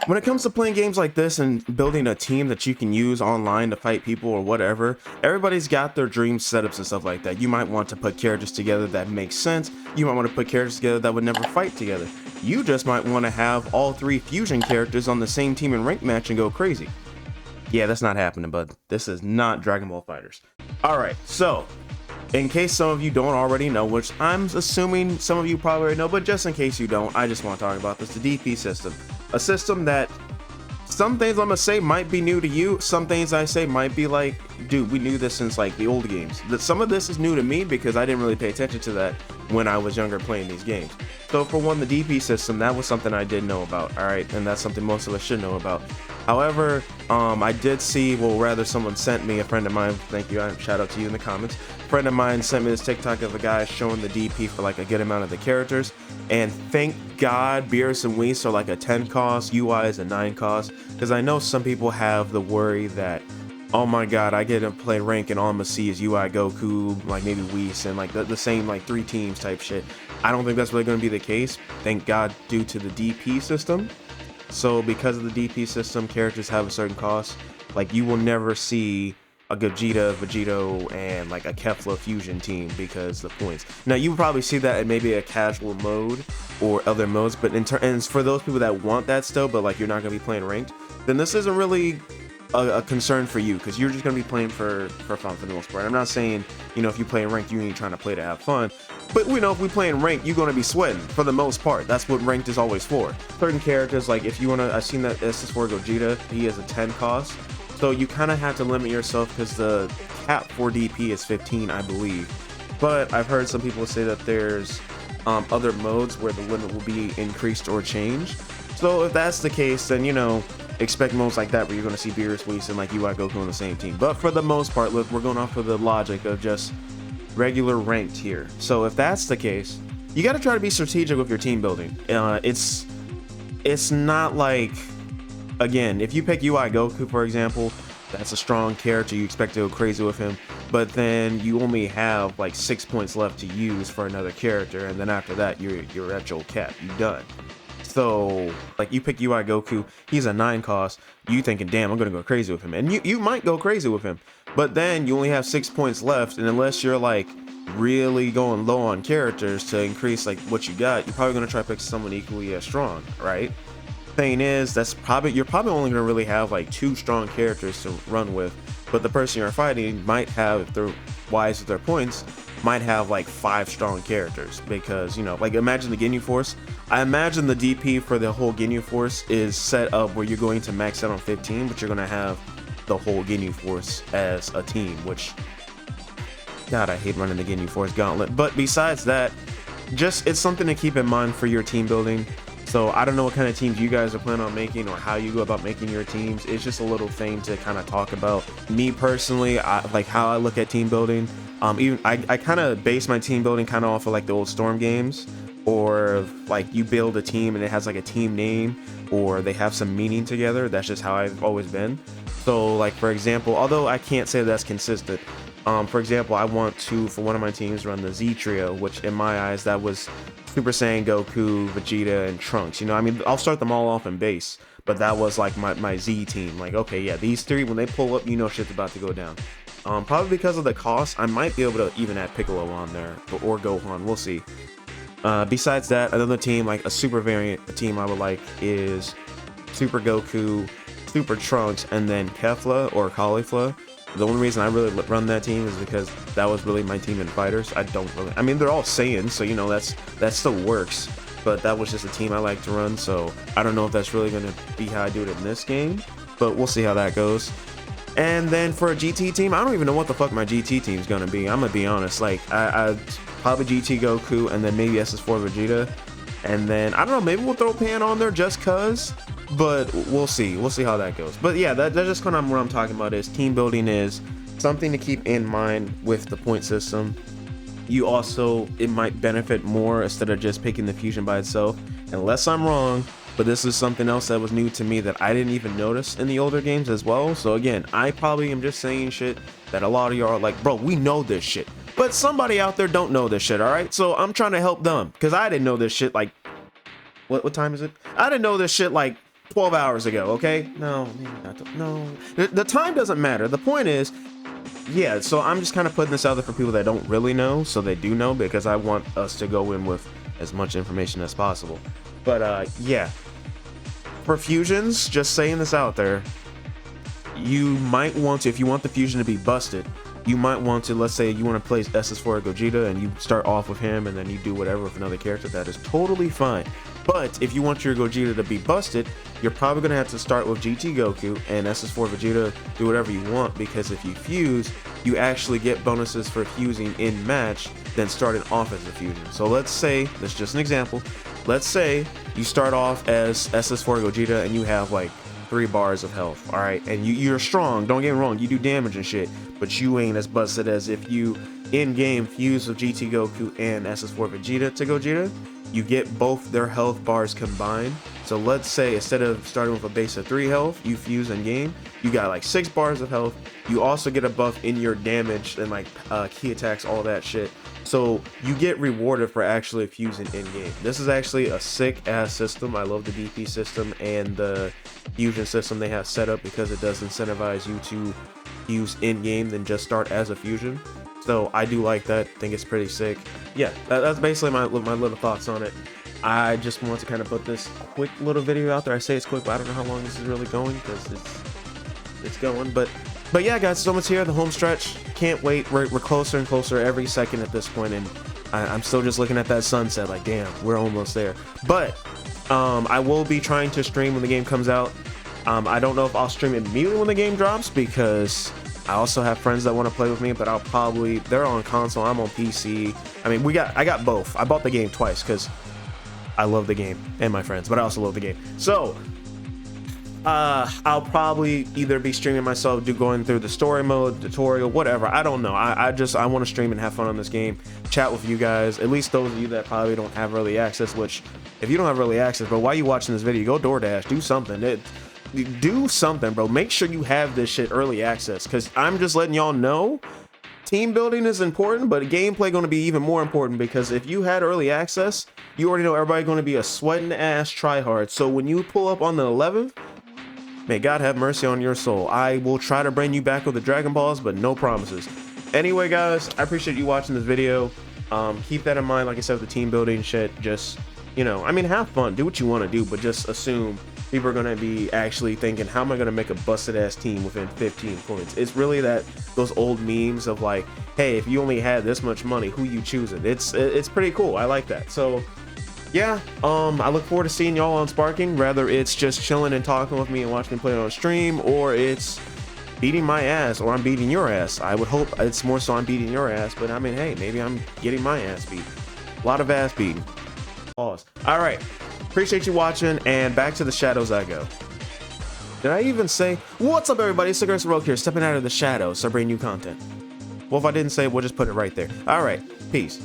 When it comes to playing games like this and building a team that you can use online to fight people or whatever, everybody's got their dream setups and stuff like that. You might want to put characters together that make sense. You might want to put characters together that would never fight together. You just might want to have all three fusion characters on the same team in rank match and go crazy. Yeah, that's not happening, bud. This is not Dragon Ball FighterZ. Alright, so in case some of you don't already know, which I'm assuming some of you probably already know, but just in case you don't, I just want to talk about this, the DP system. A system that some things I'm gonna say might be new to you, some things I say might be like, dude, we knew this since like the old games. Some of this is new to me because I didn't really pay attention to that when I was younger playing these games. So for one, the DP system, that was something I did know about, alright, and that's something most of us should know about. However, I did see, well rather someone sent me, a friend of mine, thank you, shout out to you in the comments, a friend of mine sent me this TikTok of a guy showing the DP for like a good amount of the characters, and thank God Beerus and Whis are like a 10 cost, UI is a 9 cost, because I know some people have the worry that, oh my god, I get to play rank and all I'm gonna see is UI, Goku, like maybe Whis, and like the same like 3 teams type shit. I don't think that's really gonna be the case, thank God, due to the DP system. So because of the DP system, characters have a certain cost. Like you will never see a Gogeta, Vegito, and like a Kefla fusion team because the points. Now you will probably see that in maybe a casual mode or other modes, but and for those people that want that still, but like you're not gonna be playing ranked, then this isn't really a concern for you because you're just gonna be playing for fun for the most part. I'm not saying, you know, if you play ranked, you ain't trying to play to have fun, but you know, if we play in ranked, you're gonna be sweating for the most part. That's what ranked is always for. Certain characters, like if you wanna, I've seen that SS4 Gogeta, he is a 10 cost, so you kind of have to limit yourself because the cap for DP is 15, I believe. But I've heard some people say that there's other modes where the limit will be increased or changed. So if that's the case, then you know, expect modes like that where you're going to see Beerus, Whis, and like UI Goku on the same team. But for the most part, look, we're going off of the logic of just regular ranked here. So if that's the case, you got to try to be strategic with your team building. It's not like, again, if you pick UI Goku, for example, that's a strong character, you expect to go crazy with him, but then you only have like 6 points left to use for another character, and then after that, you're at your cap, you're done. So, like, you pick UI Goku, he's a 9 cost, you thinking, damn, I'm gonna go crazy with him. And you might go crazy with him, but then you only have 6 points left, and unless you're, like, really going low on characters to increase, like, what you got, you're probably gonna try to pick someone equally as strong, right? Thing is, you're probably only gonna really have, like, 2 strong characters to run with, but the person you're fighting might have, if they're wise with their points, might have like 5 strong characters, because, you know, like imagine the Ginyu Force. I imagine the DP for the whole Ginyu Force is set up where you're going to max out on 15, but you're going to have the whole Ginyu Force as a team, which, god, I hate running the Ginyu Force gauntlet. But besides that, just, it's something to keep in mind for your team building. So I don't know what kind of teams you guys are planning on making or how you go about making your teams. It's just a little thing to kind of talk about. Me personally, like how I look at team building. Even I kind of base my team building kind of off of like the old Storm games, or like you build a team and it has like a team name or they have some meaning together. That's just how I've always been. So like, for example, although I can't say that's consistent, for example, I want to, for one of my teams, run the Z Trio, which in my eyes, that was Super Saiyan, Goku, Vegeta, and Trunks. You know, I mean, I'll start them all off in base, but that was like my Z team. Like, okay, yeah, these 3, when they pull up, you know shit's about to go down. Probably because of the cost, I might be able to even add Piccolo on there, or Gohan, we'll see. Besides that, another team, like a super variant team I would like is Super Goku, Super Trunks, and then Kefla or Caulifla. The only reason I really run that team is because that was really my team in FighterZ. I mean, they're all Saiyans, so you know, that still works, but that was just a team I like to run, so I don't know if that's really going to be how I do it in this game, but we'll see how that goes. And then for a GT team, I don't even know what the fuck my GT team is going to be. I'm going to be honest. Like, I probably GT Goku and then maybe SS4 Vegeta. And then, I don't know, maybe we'll throw Pan on there just cuz. But we'll see. We'll see how that goes. But yeah, that's just kind of what I'm talking about, is team building is something to keep in mind with the point system. You also, it might benefit more instead of just picking the fusion by itself. Unless I'm wrong, but this is something else that was new to me that I didn't even notice in the older games as well. So again, I probably am just saying shit that a lot of y'all are like, bro, we know this shit. But somebody out there don't know this shit, alright? So I'm trying to help them, because I didn't know this shit like, what time is it? I didn't know this shit like 12 hours ago, okay? No, maybe not. No, the time doesn't matter. The point is, yeah, so I'm just kind of putting this out there for people that don't really know, so they do know, because I want us to go in with as much information as possible. But yeah, for fusions, just saying this out there, you might want to, if you want the fusion to be busted, you might want to, let's say you want to play SS4 Gogeta and you start off with him and then you do whatever with another character, that is totally fine. But if you want your Gogeta to be busted, you're probably going to have to start with GT Goku and SS4 Vegeta, do whatever you want, because if you fuse, you actually get bonuses for fusing in match than starting off as a fusion. So let's say, that's just an example, let's say you start off as SS4 Gogeta and you have like 3 bars of health, all right, and you're strong, don't get me wrong, you do damage and shit, but you ain't as busted as if you in-game fuse with GT Goku and SS4 Vegeta to Gogeta. You get both their health bars combined. So let's say instead of starting with a base of 3 health, you fuse in game, you got like 6 bars of health. You also get a buff in your damage and like key attacks, all that shit. So you get rewarded for actually fusing in game. This is actually a sick ass system. I love the DP system and the fusion system they have set up, because it does incentivize you to fuse in game than just start as a fusion. So I do like that. I think it's pretty sick. Yeah, that's basically my little thoughts on it. I just want to kind of put this quick little video out there. I say it's quick, but I don't know how long this is really going, because it's going. But yeah, guys, so much here, the home stretch. Can't wait. We're closer and closer every second at this point, and I'm still just looking at that sunset like, damn, we're almost there. But I will be trying to stream when the game comes out. I don't know if I'll stream immediately when the game drops, because I also have friends that want to play with me, but I'll probably, they're on console, I'm on PC. I mean, I got both. I bought the game twice because I love the game and my friends, but I also love the game. So I'll probably either be streaming myself, going through the story mode, tutorial, whatever. I don't know. I want to stream and have fun on this game, chat with you guys, at least those of you that probably don't have early access, which if you don't have early access, bro, why are you watching this video? Go DoorDash, do something. Do something, bro. Make sure you have this shit early access, because I'm just letting y'all know team building is important, but gameplay going to be even more important, because if you had early access, you already know everybody going to be a sweating ass tryhard. So when you pull up on the 11th, may God have mercy on your soul. I will try to bring you back with the Dragon Balls, but no promises. Anyway, guys, I appreciate you watching this video. Keep that in mind. Like I said, with the team building shit, just, you know, I mean, have fun, do what you want to do, but just assume people are going to be actually thinking, how am I going to make a busted ass team within 15 points? It's really those old memes of like, hey, if you only had this much money, who you choosing? It's pretty cool. I like that. So yeah, I look forward to seeing y'all on Sparking, whether it's just chilling and talking with me and watching me play it on stream, or it's beating my ass, or I'm beating your ass. I would hope it's more so I'm beating your ass, but I mean, hey, maybe I'm getting my ass beat. A lot of ass beating. Pause. All right. Appreciate you watching, and back to the shadows I go. Did I even say, what's up everybody, it's Cigarettes Rogue here, stepping out of the shadows to bring you content. Well, if I didn't say it, we'll just put it right there. All right, peace.